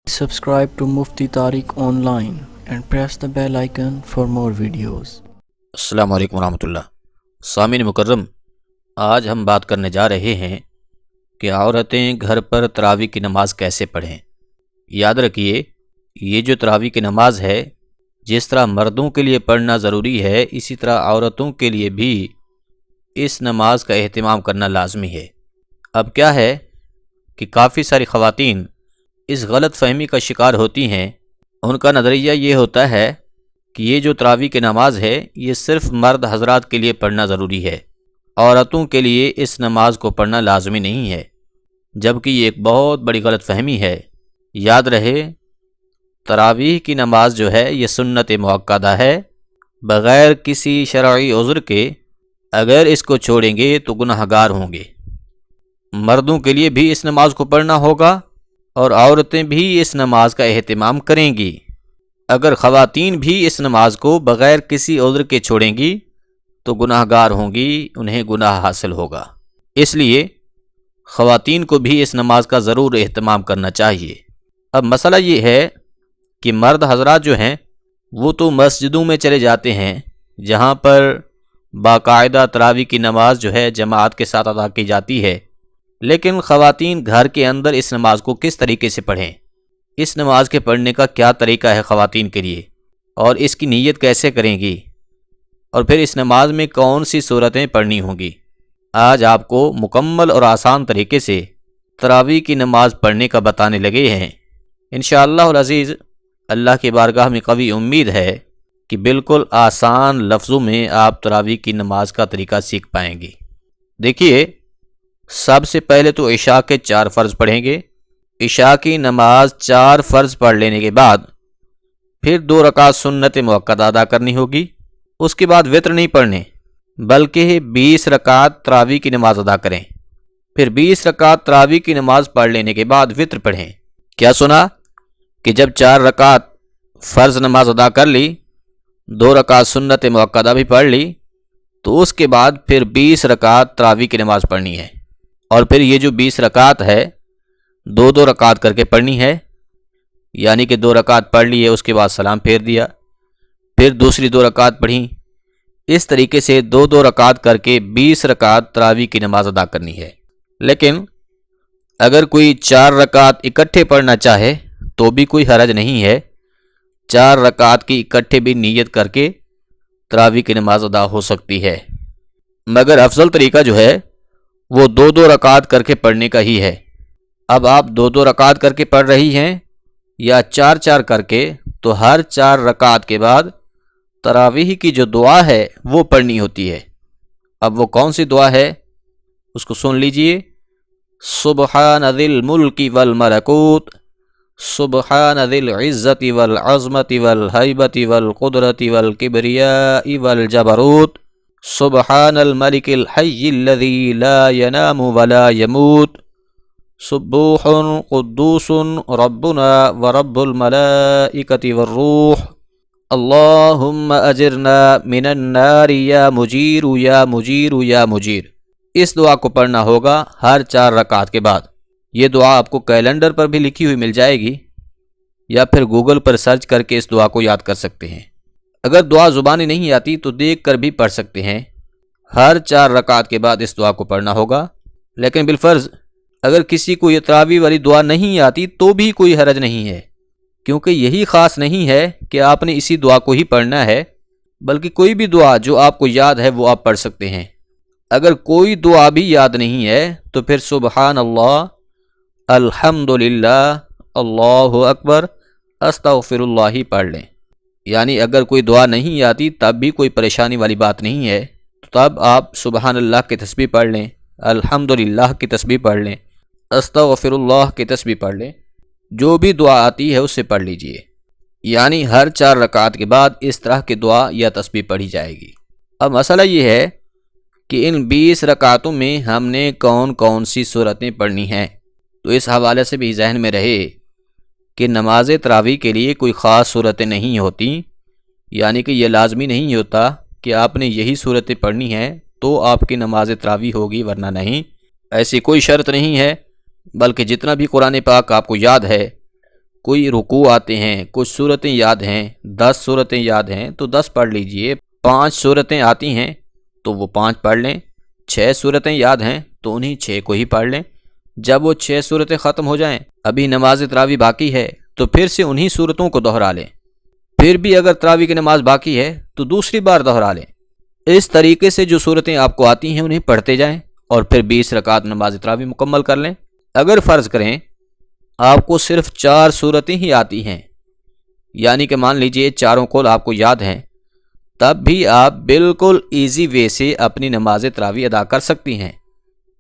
Subscribe to Mufti Tariq Online and press the bell icon for more videos. السلام علیکم ورحمۃ اللہ۔ سامعین مکرم، آج ہم بات کرنے جا رہے ہیں کہ عورتیں گھر پر تراویح کی نماز کیسے پڑھیں۔ یاد رکھیے، یہ جو تراویح کی نماز ہے، جس طرح مردوں کے لیے پڑھنا ضروری ہے، اسی طرح عورتوں کے لیے بھی اس نماز کا اہتمام کرنا لازمی ہے۔ اب کیا ہے کہ کافی ساری خواتین اس غلط فہمی کا شکار ہوتی ہیں۔ ان کا نظریہ یہ ہوتا ہے کہ یہ جو تراویح کی نماز ہے، یہ صرف مرد حضرات کے لیے پڑھنا ضروری ہے، عورتوں کے لیے اس نماز کو پڑھنا لازمی نہیں ہے، جبکہ یہ ایک بہت بڑی غلط فہمی ہے۔ یاد رہے، تراویح کی نماز جو ہے یہ سنت مؤکدہ ہے، بغیر کسی شرعی عذر کے اگر اس کو چھوڑیں گے تو گناہ گار ہوں گے۔ مردوں کے لیے بھی اس نماز کو پڑھنا ہوگا اور عورتیں بھی اس نماز کا اہتمام کریں گی۔ اگر خواتین بھی اس نماز کو بغیر کسی عذر کے چھوڑیں گی تو گناہ گار ہوں گی، انہیں گناہ حاصل ہوگا۔ اس لیے خواتین کو بھی اس نماز کا ضرور اہتمام کرنا چاہیے۔ اب مسئلہ یہ ہے کہ مرد حضرات جو ہیں وہ تو مسجدوں میں چلے جاتے ہیں، جہاں پر باقاعدہ تراویح کی نماز جو ہے جماعت کے ساتھ ادا کی جاتی ہے، لیکن خواتین گھر کے اندر اس نماز کو کس طریقے سے پڑھیں، اس نماز کے پڑھنے کا کیا طریقہ ہے خواتین کے لیے، اور اس کی نیت کیسے کریں گی، اور پھر اس نماز میں کون سی صورتیں پڑھنی ہوں گی۔ آج آپ کو مکمل اور آسان طریقے سے تراویح کی نماز پڑھنے کا بتانے لگے ہیں۔ انشاءاللہ العزیز، اللہ کی بارگاہ میں قوی امید ہے کہ بالکل آسان لفظوں میں آپ تراویح کی نماز کا طریقہ سیکھ پائیں گے۔ دیکھیے، سب سے پہلے تو عشاء کے 4 فرض پڑھیں گے۔ عشاء کی نماز 4 فرض پڑھ لینے کے بعد پھر 2 رکعت سنت مؤکدہ ادا کرنی ہوگی۔ اس کے بعد وتر نہیں پڑھنے، بلکہ 20 رکعت تراویح کی نماز ادا کریں۔ پھر 20 رکعت تراویح کی نماز پڑھ لینے کے بعد وتر پڑھیں۔ کیا سنا کہ جب 4 رکعت فرض نماز ادا کر لی، 2 رکعت سنت مؤکدہ بھی پڑھ لی، تو اس کے بعد پھر 20 رکعت تراویح کی نماز پڑھنی ہے، اور پھر یہ جو 20 رکعت ہے 2 رکعت کر کے پڑھنی ہے، یعنی کہ 2 رکعت پڑھ لی ہے، اس کے بعد سلام پھیر دیا، پھر دوسری 2 رکعت پڑھیں۔ اس طریقے سے 2 رکعت کر کے 20 رکعت تراویح کی نماز ادا کرنی ہے۔ لیکن اگر کوئی 4 رکعت اکٹھے پڑھنا چاہے تو بھی کوئی حرج نہیں ہے، 4 رکعت کی اکٹھے بھی نیت کر کے تراویح کی نماز ادا ہو سکتی ہے، مگر افضل طریقہ جو ہے وہ 2 رکعت کر کے پڑھنے کا ہی ہے۔ اب آپ 2 رکعت کر کے پڑھ رہی ہیں یا 4 کر کے، تو ہر 4 رکعت کے بعد تراویح کی جو دعا ہے وہ پڑھنی ہوتی ہے۔ اب وہ کون سی دعا ہے اس کو سن لیجئے۔ سبحان ذی الملک والملکوت، سبحان ذی العزت والعظمت والہیبت والقدرت والکبریاء والجبروت، سبحان الملک الحی الذی لا ینام ولا یموت، سبوح قدوس ربنا ورب الملائکۃ والروح، اللہم اجرنا من النار یا مجیر یا مجیر یا مجیر۔ اس دعا کو پڑھنا ہوگا ہر 4 رکعت کے بعد۔ یہ دعا آپ کو کیلنڈر پر بھی لکھی ہوئی مل جائے گی، یا پھر گوگل پر سرچ کر کے اس دعا کو یاد کر سکتے ہیں۔ اگر دعا زبانی نہیں آتی تو دیکھ کر بھی پڑھ سکتے ہیں۔ ہر 4 رکعت کے بعد اس دعا کو پڑھنا ہوگا، لیکن بالفرض اگر کسی کو یہ تراویح والی دعا نہیں آتی تو بھی کوئی حرج نہیں ہے، کیونکہ یہی خاص نہیں ہے کہ آپ نے اسی دعا کو ہی پڑھنا ہے، بلکہ کوئی بھی دعا جو آپ کو یاد ہے وہ آپ پڑھ سکتے ہیں۔ اگر کوئی دعا بھی یاد نہیں ہے تو پھر سبحان اللہ، الحمدللہ، اللہ اکبر، استغفر اللہ ہی پڑھ لیں۔ یعنی اگر کوئی دعا نہیں آتی تب بھی کوئی پریشانی والی بات نہیں ہے، تب آپ سبحان اللہ کی تسبیح پڑھ لیں، الحمدللہ کی تسبیح پڑھ لیں، استغفر اللہ کی تسبیح پڑھ لیں، جو بھی دعا آتی ہے اسے پڑھ لیجئے۔ یعنی ہر 4 رکعت کے بعد اس طرح کی دعا یا تسبیح پڑھی جائے گی۔ اب مسئلہ یہ ہے کہ ان 20 رکعتوں میں ہم نے کون کون سی صورتیں پڑھنی ہیں، تو اس حوالے سے بھی ذہن میں رہے کہ نماز تراویح کے لیے کوئی خاص صورتیں نہیں ہوتی، یعنی کہ یہ لازمی نہیں ہوتا کہ آپ نے یہی صورتیں پڑھنی ہیں تو آپ کی نماز تراویح ہوگی، ورنہ نہیں، ایسی کوئی شرط نہیں ہے، بلکہ جتنا بھی قرآن پاک آپ کو یاد ہے کوئی رکوع آتے ہیں، کچھ صورتیں یاد ہیں، 10 صورتیں یاد ہیں تو 10 پڑھ لیجئے، 5 صورتیں آتی ہیں تو وہ 5 پڑھ لیں، 6 صورتیں یاد ہیں تو انہی 6 کو ہی پڑھ لیں۔ جب وہ 6 صورتیں ختم ہو جائیں، ابھی نماز تراویح باقی ہے تو پھر سے انہی صورتوں کو دہرا لیں۔ پھر بھی اگر تراویح کی نماز باقی ہے تو دوسری بار دہرا لیں۔ اس طریقے سے جو صورتیں آپ کو آتی ہیں انہیں پڑھتے جائیں اور پھر 20 رکعت نماز تراویح مکمل کر لیں۔ اگر فرض کریں آپ کو صرف 4 صورتیں ہی آتی ہیں، یعنی کہ مان لیجئے چاروں قول آپ کو یاد ہیں، تب بھی آپ بالکل ایزی وے سے اپنی نماز تراویح ادا کر سکتی ہیں۔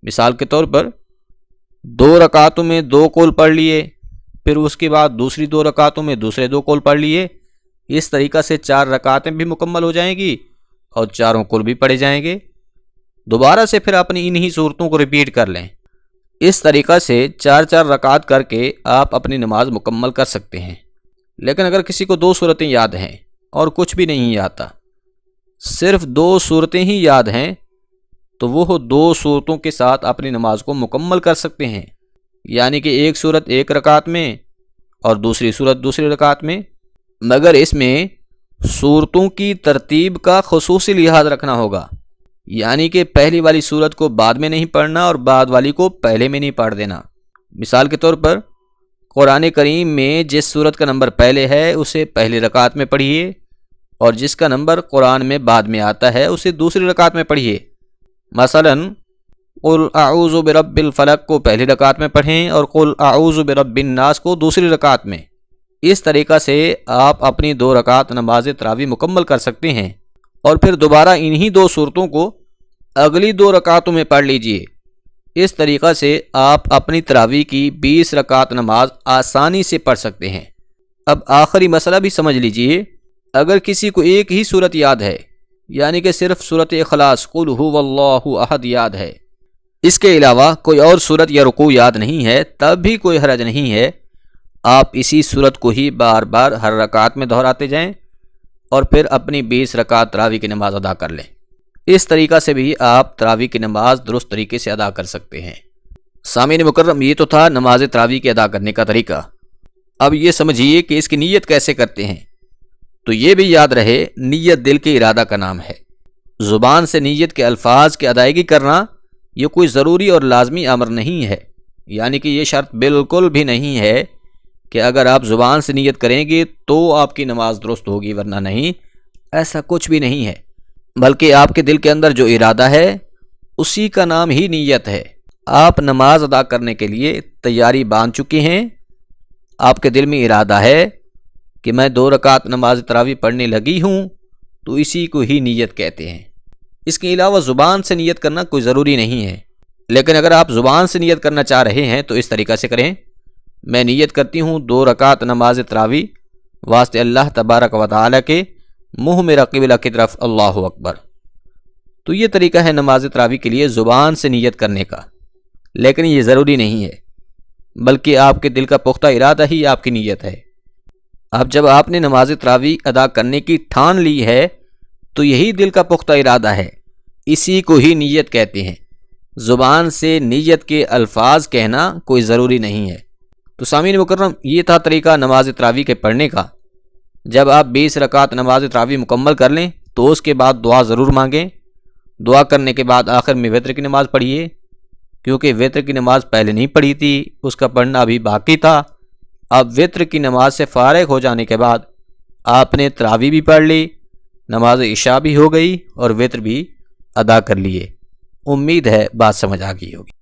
مثال کے طور پر 2 رکعتوں میں 2 قول پڑھ لیے، پھر اس کے بعد دوسری 2 رکعتوں میں دوسرے 2 قول پڑھ لیے، اس طریقہ سے 4 رکعتیں بھی مکمل ہو جائیں گی اور چاروں قول بھی پڑھے جائیں گے۔ دوبارہ سے پھر اپنی انہی صورتوں کو ریپیٹ کر لیں۔ اس طریقہ سے 4 رکعت کر کے آپ اپنی نماز مکمل کر سکتے ہیں۔ لیکن اگر کسی کو 2 صورتیں یاد ہیں اور کچھ بھی نہیں آتا، صرف 2 صورتیں ہی یاد ہیں، تو وہ 2 صورتوں کے ساتھ اپنی نماز کو مکمل کر سکتے ہیں، یعنی کہ ایک صورت ایک رکعت میں اور دوسری صورت دوسری رکعت میں، مگر اس میں صورتوں کی ترتیب کا خصوصی لحاظ رکھنا ہوگا، یعنی کہ پہلی والی صورت کو بعد میں نہیں پڑھنا اور بعد والی کو پہلے میں نہیں پڑھ دینا۔ مثال کے طور پر قرآن کریم میں جس صورت کا نمبر پہلے ہے اسے پہلی رکعت میں پڑھیے، اور جس کا نمبر قرآن میں بعد میں آتا ہے اسے دوسری رکعت میں پڑھیے۔ مثلا قل اعوذ برب الفلق کو پہلی رکعت میں پڑھیں اور قل اعوذ برب الناس کو دوسری رکعت میں۔ اس طریقہ سے آپ اپنی 2 رکعت نماز تراویح مکمل کر سکتے ہیں، اور پھر دوبارہ انہی 2 صورتوں کو اگلی 2 رکعتوں میں پڑھ لیجئے۔ اس طریقہ سے آپ اپنی تراویح کی 20 رکعت نماز آسانی سے پڑھ سکتے ہیں۔ اب آخری مسئلہ بھی سمجھ لیجئے، اگر کسی کو ایک ہی صورت یاد ہے، یعنی کہ صرف سورۃ اخلاص قل هو اللہ احد یاد ہے، اس کے علاوہ کوئی اور صورت یا رکوع یاد نہیں ہے، تب بھی کوئی حرج نہیں ہے، آپ اسی صورت کو ہی بار بار ہر رکعت میں دہراتے جائیں اور پھر اپنی 20 رکعت تراویح کی نماز ادا کر لیں۔ اس طریقہ سے بھی آپ تراویح کی نماز درست طریقے سے ادا کر سکتے ہیں۔ سامعین مکرم، یہ تو تھا نماز تراویح کے ادا کرنے کا طریقہ۔ اب یہ سمجھیے کہ اس کی نیت کیسے کرتے ہیں، تو یہ بھی یاد رہے نیت دل کے ارادہ کا نام ہے۔ زبان سے نیت کے الفاظ کی ادائیگی کرنا یہ کوئی ضروری اور لازمی امر نہیں ہے، یعنی کہ یہ شرط بالکل بھی نہیں ہے کہ اگر آپ زبان سے نیت کریں گے تو آپ کی نماز درست ہوگی ورنہ نہیں، ایسا کچھ بھی نہیں ہے، بلکہ آپ کے دل کے اندر جو ارادہ ہے اسی کا نام ہی نیت ہے۔ آپ نماز ادا کرنے کے لیے تیاری باندھ چکے ہیں، آپ کے دل میں ارادہ ہے کہ میں 2 رکعت نماز تراویح پڑھنے لگی ہوں، تو اسی کو ہی نیت کہتے ہیں۔ اس کے علاوہ زبان سے نیت کرنا کوئی ضروری نہیں ہے، لیکن اگر آپ زبان سے نیت کرنا چاہ رہے ہیں تو اس طریقہ سے کریں، میں نیت کرتی ہوں 2 رکعت نماز تراویح واسطے اللہ تبارک و تعالی کے، منہ میرا قبلہ کی طرف، اللہ اکبر۔ تو یہ طریقہ ہے نماز تراویح کے لیے زبان سے نیت کرنے کا، لیکن یہ ضروری نہیں ہے، بلکہ آپ کے دل کا پختہ ارادہ ہی آپ کی نیت ہے۔ اب جب آپ نے نماز تراویح ادا کرنے کی ٹھان لی ہے تو یہی دل کا پختہ ارادہ ہے، اسی کو ہی نیت کہتے ہیں۔ زبان سے نیت کے الفاظ کہنا کوئی ضروری نہیں ہے۔ تو سامعین مکرم، یہ تھا طریقہ نماز تراویح کے پڑھنے کا۔ جب آپ 20 رکعت نماز تراویح مکمل کر لیں تو اس کے بعد دعا ضرور مانگیں۔ دعا کرنے کے بعد آخر میں وتر کی نماز پڑھیے، کیونکہ وتر کی نماز پہلے نہیں پڑھی تھی، اس کا پڑھنا ابھی باقی تھا۔ اب وتر کی نماز سے فارغ ہو جانے کے بعد آپ نے تراویح بھی پڑھ لی، نماز عشاء بھی ہو گئی اور وتر بھی ادا کر لیے۔ امید ہے بات سمجھ آ گئی ہوگی۔